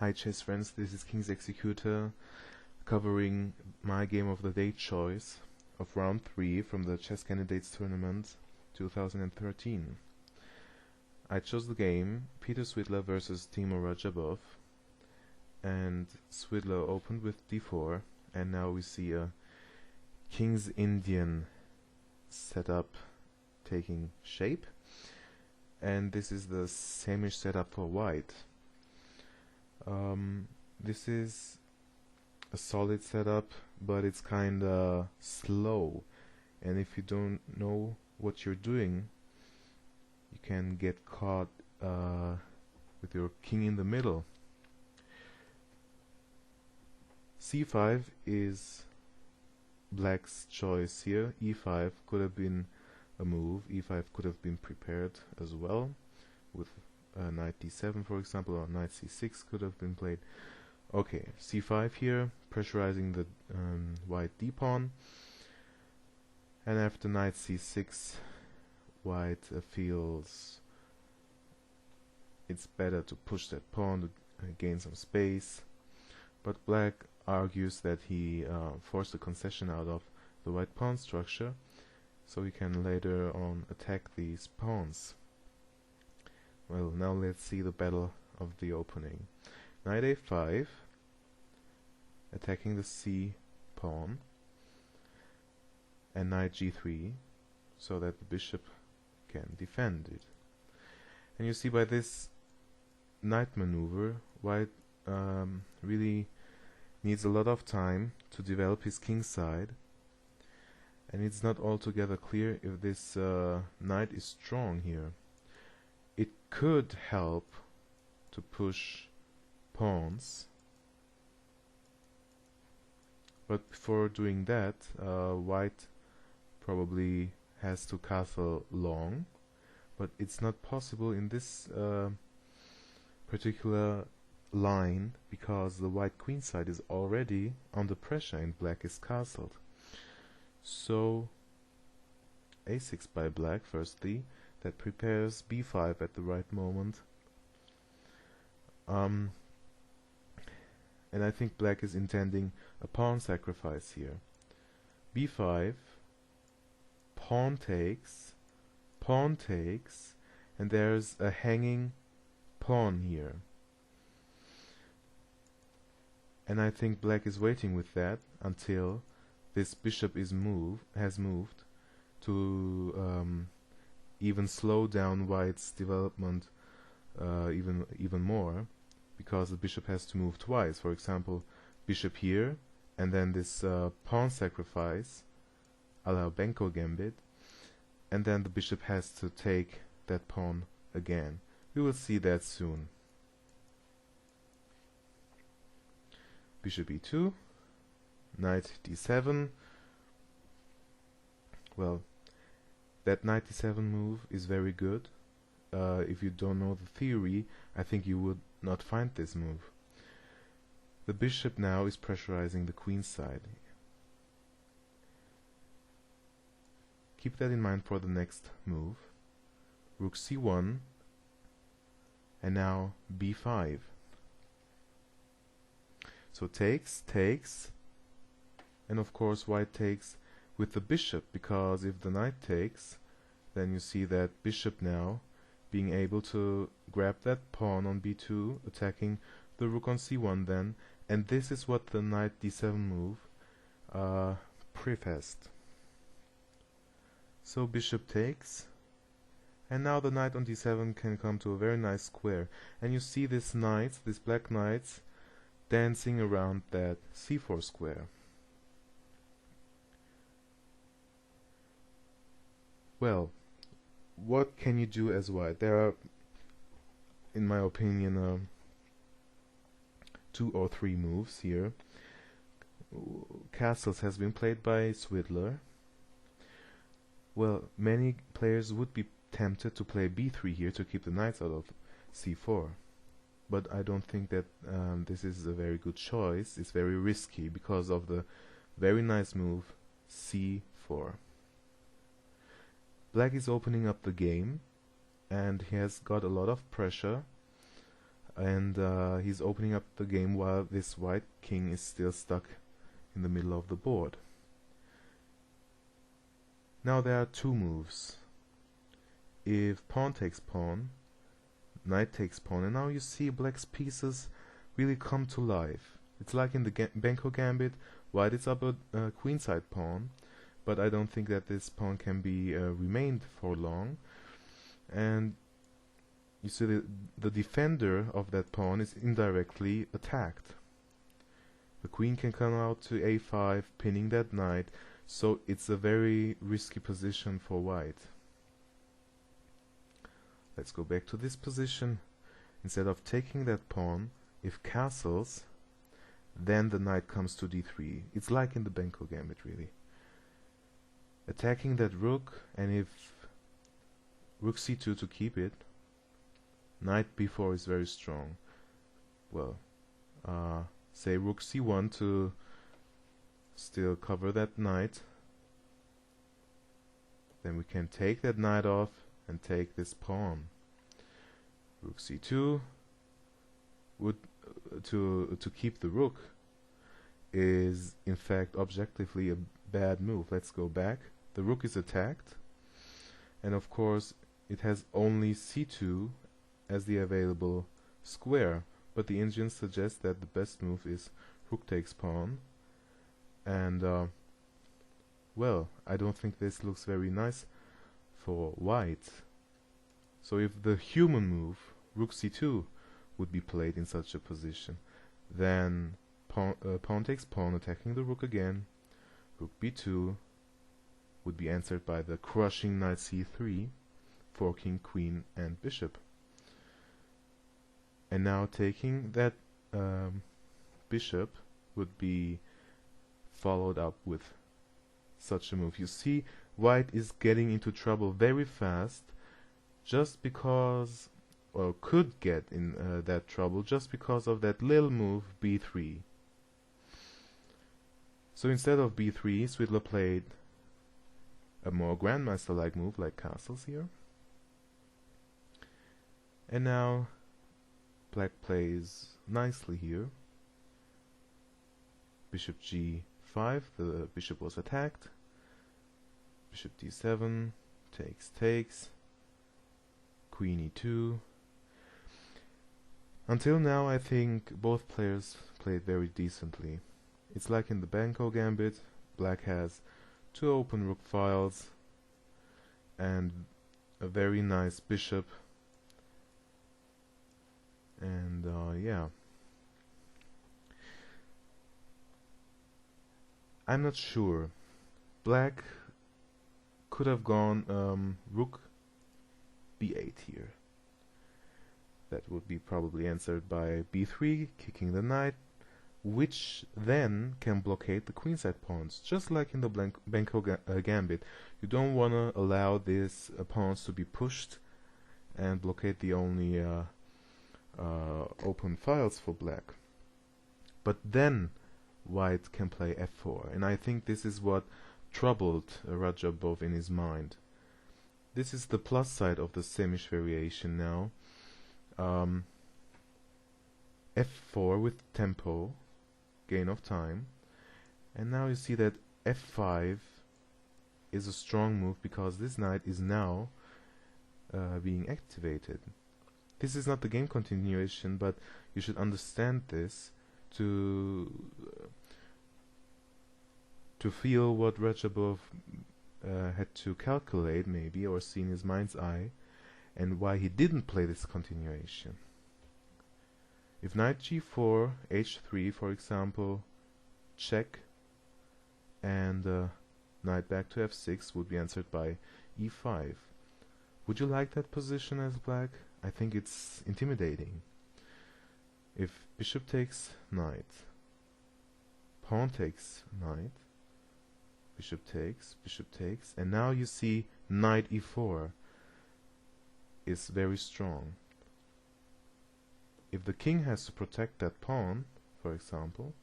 Hi chess friends, this is King's Executor covering my game of the day choice of round 3 from the Chess Candidates Tournament 2013. I chose the game Peter Svidler versus Timo Radjabov, and Svidler opened with d4, and now we see a King's Indian setup taking shape, and this is the same-ish setup for white. This is a solid setup, but it's kinda slow, and if you don't know what you're doing, you can get caught with your king in the middle. c5 is black's choice here. e5 could have been a move. e5 could have been prepared as well with knight d7, for example, or knight c6 could have been played. Okay, c5 here, pressurizing the white d-pawn, and after knight c6, white feels it's better to push that pawn to gain some space, but black argues that he forced a concession out of the white pawn structure, so he can later on attack these pawns. Well, now let's see the battle of the opening. Knight a5, attacking the c pawn, and knight g3, so that the bishop can defend it. And you see by this knight maneuver, white really needs a lot of time to develop his king side, and it's not altogether clear if this knight is strong here. It could help to push pawns, but before doing that, white probably has to castle long, but it's not possible in this particular line because the white queen side is already under pressure and black is castled. So a6 by black firstly, that prepares b5 at the right moment, and I think black is intending a pawn sacrifice here. b5, pawn takes, and there's a hanging pawn here, and I think black is waiting with that until this bishop has moved to even slow down white's development even more, because the bishop has to move twice. For example, bishop here, and then this pawn sacrifice, a la Benko Gambit, and then the bishop has to take that pawn again. We will see that soon. Bishop e2, knight d7. Well, that knight d7 move is very good. If you don't know the theory, I think you would not find this move. The bishop now is pressurizing the queen side. Keep that in mind for the next move. Rook c1, and now b5. So takes, and of course white takes with the bishop, because if the knight takes, then you see that bishop now being able to grab that pawn on b2, attacking the rook on c1 then, and this is what the knight d7 move prefaced. So bishop takes, and now the knight on d7 can come to a very nice square, and you see this knights, these black knights, dancing around that c4 square. Well, what can you do as white? There are, in my opinion, 2 or 3 moves here. Castles has been played by Svidler. Well, many players would be tempted to play b3 here to keep the knights out of c4. But I don't think that this is a very good choice. It's very risky because of the very nice move c4. Black is opening up the game, and he has got a lot of pressure and he's opening up the game while this white king is still stuck in the middle of the board. Now there are two moves. If pawn takes pawn, knight takes pawn, and now you see black's pieces really come to life. It's like in the Benko Gambit, white is up a queenside pawn, but I don't think that this pawn can be remained for long. And you see the defender of that pawn is indirectly attacked. The queen can come out to a5, pinning that knight, so it's a very risky position for white. Let's go back to this position. Instead of taking that pawn, if castles, then the knight comes to d3. It's like in the Benko Gambit, really. Attacking that rook, and if rook c2 to keep it, knight b4 is very strong. Well, say rook c1 to still cover that knight. Then we can take that knight off and take this pawn. Rook c2 would to keep the rook is in fact objectively a bad move. Let's go back. The rook is attacked, and of course it has only c2 as the available square, but the engine suggests that the best move is rook takes pawn, and well, I don't think this looks very nice for white. So if the human move, rook c2, would be played in such a position, then pawn takes pawn, attacking the rook again, rook b2 would be answered by the crushing knight c3, forking queen and bishop. And now taking that bishop would be followed up with such a move. You see, white is getting into trouble very fast, just because, or could get in that trouble just because of that little move b3. So instead of b3, Svidler played a more grandmaster-like move like castles here. And now black plays nicely here. Bishop g5, the bishop was attacked. Bishop d7, takes, queen e2. Until now I think both players played very decently. It's like in the Benko Gambit, black has two open rook files and a very nice bishop, and yeah. I'm not sure. Black could have gone rook b8 here. That would be probably answered by b3, kicking the knight, which then can blockade the queenside pawns, just like in the Benko Gambit. You don't want to allow these pawns to be pushed and blockade the only open files for black. But then white can play f4, and I think this is what troubled Radjabov in his mind. This is the plus side of the Semish variation now. f4 with tempo, gain of time, and now you see that f5 is a strong move because this knight is now being activated. This is not the game continuation, but you should understand this to feel what Radjabov had to calculate maybe, or see in his mind's eye, and why he didn't play this continuation. If knight g4, h3 for example, check, and knight back to f6 would be answered by e5. Would you like that position as black? I think it's intimidating. If bishop takes knight, pawn takes knight, bishop takes, and now you see knight e4 is very strong. If the king has to protect that pawn, for example,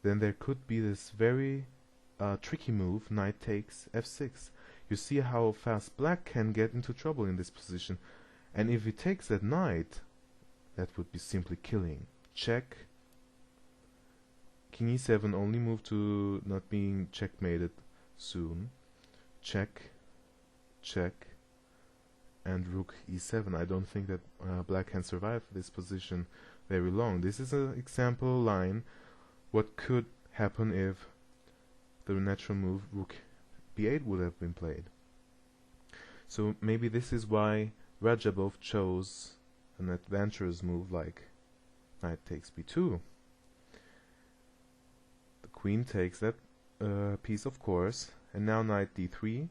then there could be this very tricky move, knight takes f6. You see how fast black can get into trouble in this position, and if he takes that knight, that would be simply killing. Check. King e7, only move to not being checkmated soon. Check, check, and rook e7. I don't think that black can survive this position very long. This is an example line what could happen if the natural move rook b8 would have been played. So maybe this is why Radjabov chose an adventurous move like knight takes b2. The queen takes that piece, of course, and now knight d3,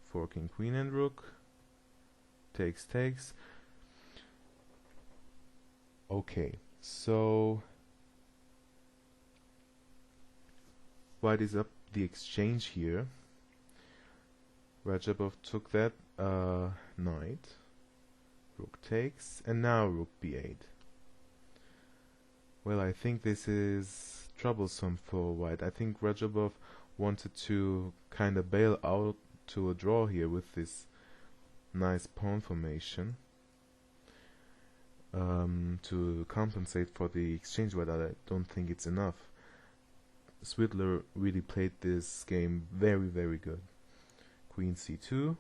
forking queen and rook, takes, takes. Okay, so white is up the exchange here. Radjabov took that knight, rook takes, and now rook b8. Well, I think this is troublesome for white. I think Radjabov wanted to kind of bail out to a draw here with this nice pawn formation to compensate for the exchange, but I don't think it's enough. Svidler really played this game very, very good. Queen c2,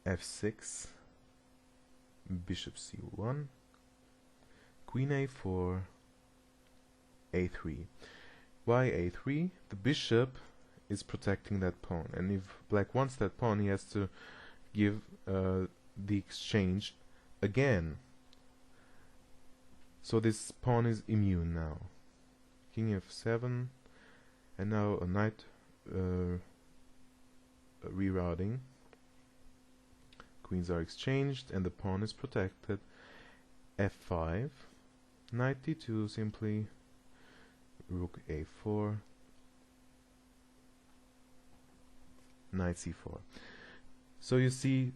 f6, bishop c1, queen a4, a3. Why a3? The bishop is protecting that pawn, and if black wants that pawn, he has to give the exchange again. So this pawn is immune now. King f7, and now a knight rerouting. Queens are exchanged, and the pawn is protected. f5, knight d2 simply, rook a4, knight c4. So you see,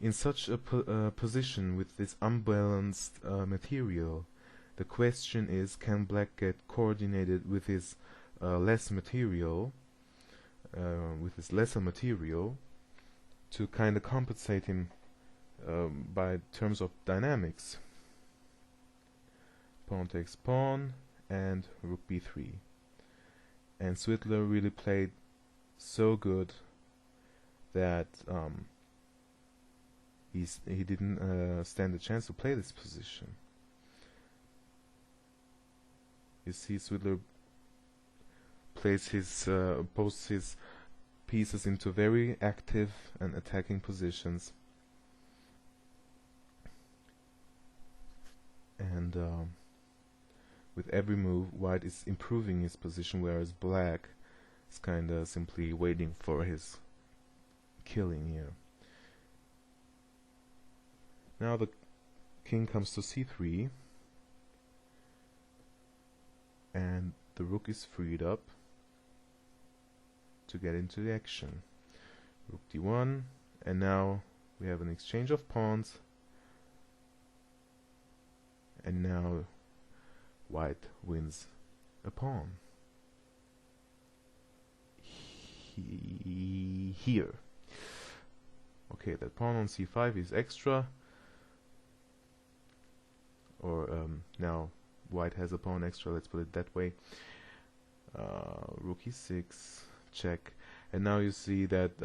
in such a position with this unbalanced material, the question is, can black get coordinated with his lesser material to kind of compensate him by terms of dynamics? Pawn takes pawn and rook b3. And Svidler really played so good that he didn't stand a chance to play this position. You see, Svidler plays posts his pieces into very active and attacking positions, and with every move, white is improving his position, whereas black is kinda simply waiting for his killing here. Now the king comes to c3, and the rook is freed up to get into the action. Rook d1, and now we have an exchange of pawns, and now white wins a pawn. Here. Okay, that pawn on c5 is extra, or now white has a pawn extra, let's put it that way. Rook e6, check, and now you see that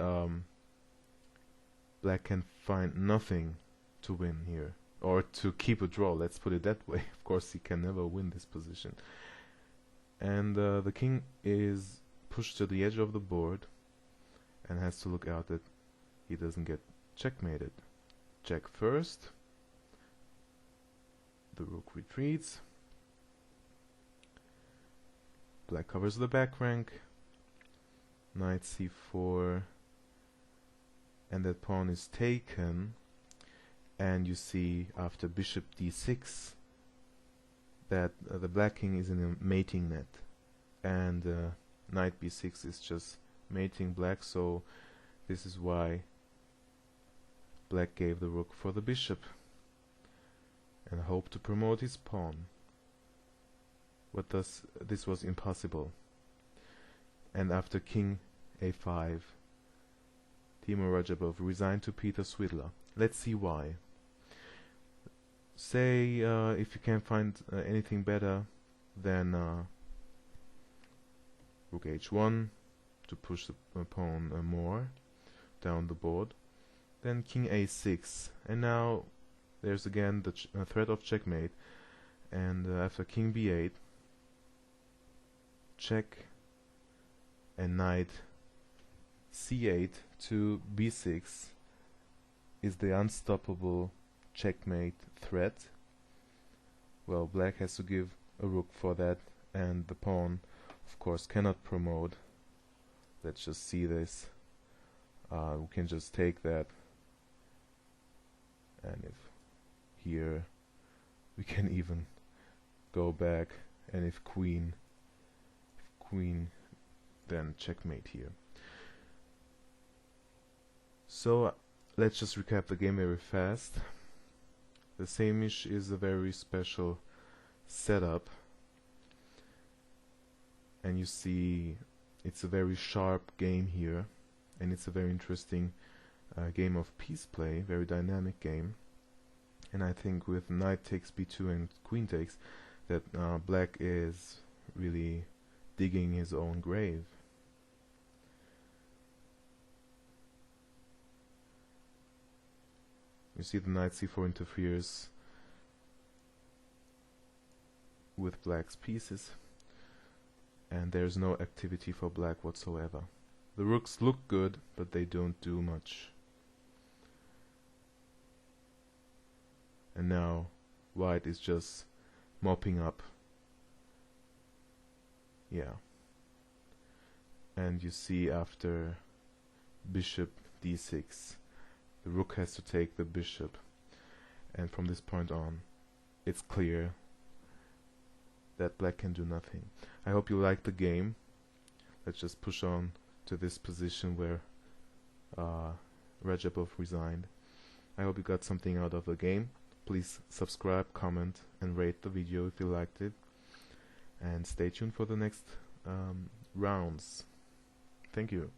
black can find nothing to win here, or to keep a draw, let's put it that way. Of course he can never win this position, and the king is pushed to the edge of the board and has to look out that he doesn't get checkmated. Check first, the rook retreats, black covers the back rank, knight c4, and that pawn is taken, and you see after bishop d6 that the black king is in a mating net, and knight b6 is just mating black, so this is why black gave the rook for the bishop and hoped to promote his pawn. But thus this was impossible, and after king a5, Timur Radjabov resigned to Peter Svidler. Let's see why. say if you can't find anything better than rook h1 to push the pawn more down the board, then king a6, and now there's again the threat of checkmate, and after king b8, check, and knight c8 to b6 is the unstoppable checkmate threat. Well, black has to give a rook for that, and the pawn of course cannot promote. Let's just see this. We can just take that, and if here we can even go back, and if queen, then checkmate here. So let's just recap the game very fast. The Samish is a very special setup, and you see it's a very sharp game here, and it's a very interesting game of piece play, very dynamic game. And I think with knight takes b2 and queen takes, that black is really digging his own grave. You see the knight c4 interferes with black's pieces, and there's no activity for black whatsoever. The rooks look good, but they don't do much. And now white is just mopping up. Yeah. And you see after bishop d6, the rook has to take the bishop, and from this point on it's clear that black can do nothing. I hope you liked the game. Let's just push on to this position where Radjabov resigned. I hope you got something out of the game. Please subscribe, comment, and rate the video if you liked it, and stay tuned for the next rounds. Thank you.